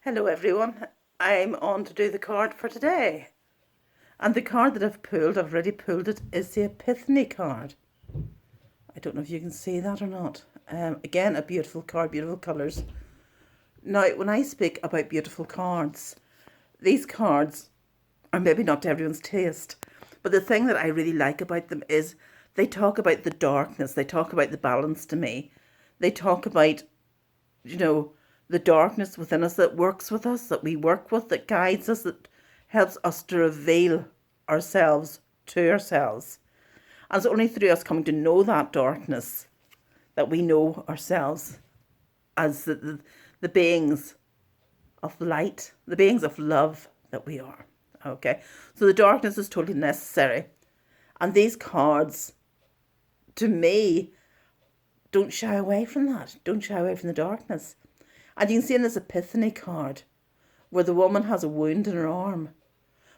Hello everyone, I'm on to do the card for today. And the card that I've already pulled it, is the Epiphany card. I don't know if you can see that or not. Again, a beautiful card, beautiful colours. Now, when I speak about beautiful cards, these cards are maybe not to everyone's taste. But the thing that I really like about them is they talk about the darkness. They talk about the balance to me. They talk about, you know, the darkness within us that works with us, that we work with, that guides us, that helps us to reveal ourselves to ourselves. And it's only through us coming to know that darkness that we know ourselves as the beings of light, the beings of love that we are. Okay, so the darkness is totally necessary. And these cards, to me, don't shy away from that. Don't shy away from the darkness. And you can see in this Epiphany card where the woman has a wound in her arm.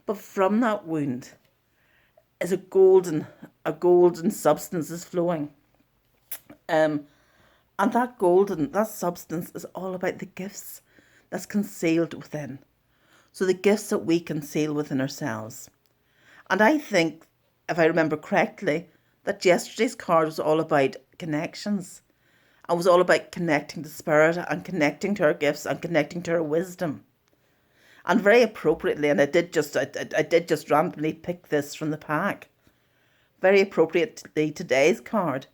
But from that wound is a golden substance is flowing. And that substance is all about the gifts that's concealed within. So the gifts that we conceal within ourselves. And I think, if I remember correctly, that yesterday's card was all about connections. It was all about connecting to spirit and connecting to our gifts and connecting to our wisdom. And very appropriately, and I did just randomly pick this from the pack. Very appropriately, today's card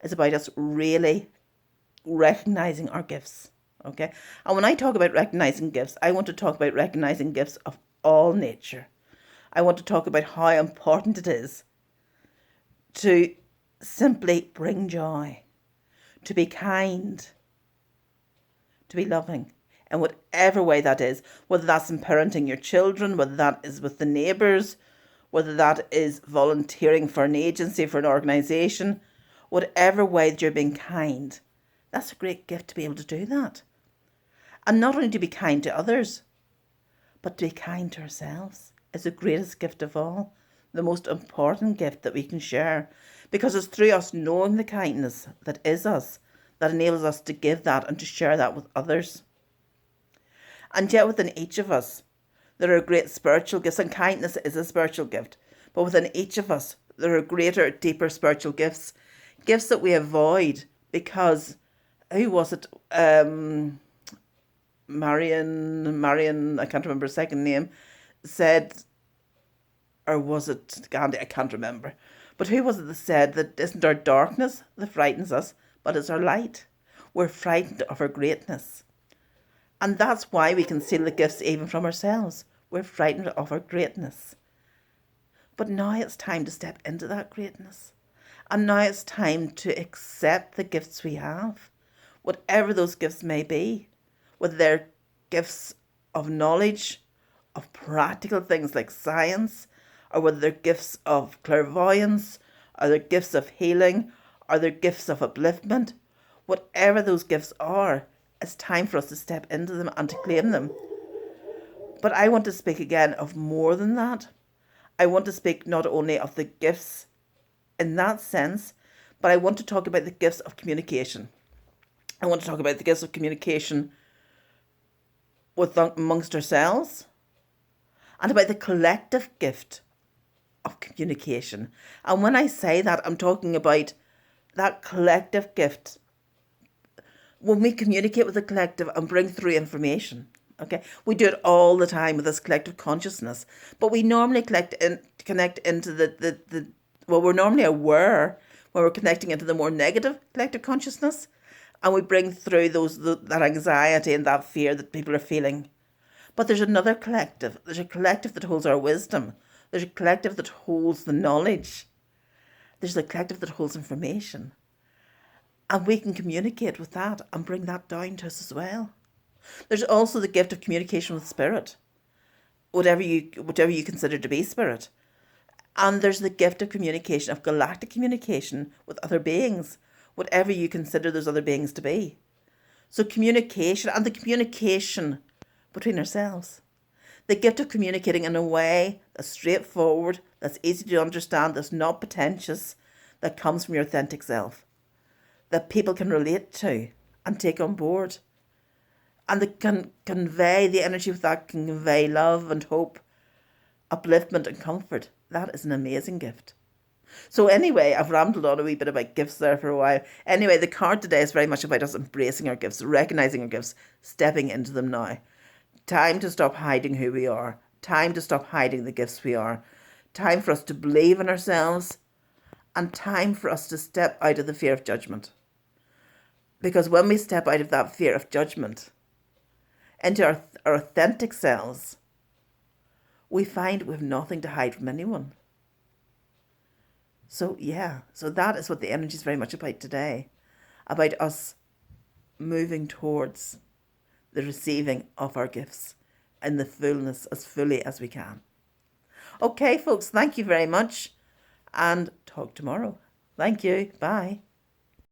is about us really recognizing our gifts. Okay? And when I talk about recognizing gifts, I want to talk about recognizing gifts of all nature. I want to talk about how important it is to simply bring joy, to be kind, to be loving, in whatever way that is, whether that's in parenting your children, whether that is with the neighbours, whether that is volunteering for an agency, for an organisation, whatever way that you're being kind. That's a great gift to be able to do that. And not only to be kind to others, but to be kind to ourselves is the greatest gift of all, the most important gift that we can share. Because it's through us knowing the kindness that is us that enables us to give that and to share that with others. And yet within each of us, there are great spiritual gifts, and kindness is a spiritual gift. But within each of us, there are greater, deeper spiritual gifts. Gifts that we avoid because, who was it? Marian, I can't remember her second name, said, or was it Gandhi? I can't remember. But who was it that said that it isn't our darkness that frightens us, but it's our light? We're frightened of our greatness. And that's why we conceal the gifts even from ourselves. We're frightened of our greatness. But now it's time to step into that greatness. And now it's time to accept the gifts we have, whatever those gifts may be, whether they're gifts of knowledge, of practical things like science, or whether they're gifts of clairvoyance, or they're gifts of healing, or they're gifts of upliftment. Whatever those gifts are, it's time for us to step into them and to claim them. But I want to speak again of more than that. I want to speak not only of the gifts in that sense, but I want to talk about the gifts of communication. I want to talk about the gifts of communication amongst ourselves, and about the collective gift of communication. And when I say that, I'm talking about that collective gift. When we communicate with the collective and bring through information, okay, we do it all the time with this collective consciousness, but we normally connect into we're normally aware when we're connecting into the more negative collective consciousness, and we bring through that anxiety and that fear that people are feeling. But there's another collective. There's a collective that holds our wisdom. There's a collective that holds the knowledge. There's a collective that holds information. And we can communicate with that and bring that down to us as well. There's also the gift of communication with spirit, whatever you consider to be spirit. And there's the gift of communication, of galactic communication with other beings, whatever you consider those other beings to be. So communication, and the communication between ourselves. The gift of communicating in a way that's straightforward, that's easy to understand, that's not pretentious, that comes from your authentic self, that people can relate to and take on board. And they can convey, the energy of that can convey love and hope, upliftment and comfort. That is an amazing gift. So anyway, I've rambled on a wee bit about gifts there for a while. Anyway, the card today is very much about us embracing our gifts, recognising our gifts, stepping into them now. Time to stop hiding who we are. Time to stop hiding the gifts we are. Time for us to believe in ourselves. And time for us to step out of the fear of judgment. Because when we step out of that fear of judgment into our authentic selves, we find we have nothing to hide from anyone. So yeah, so that is what the energy is very much about today. About us moving towards the receiving of our gifts in the fullness, as fully as we can. Okay, folks, thank you very much, and talk tomorrow. Thank you. Bye.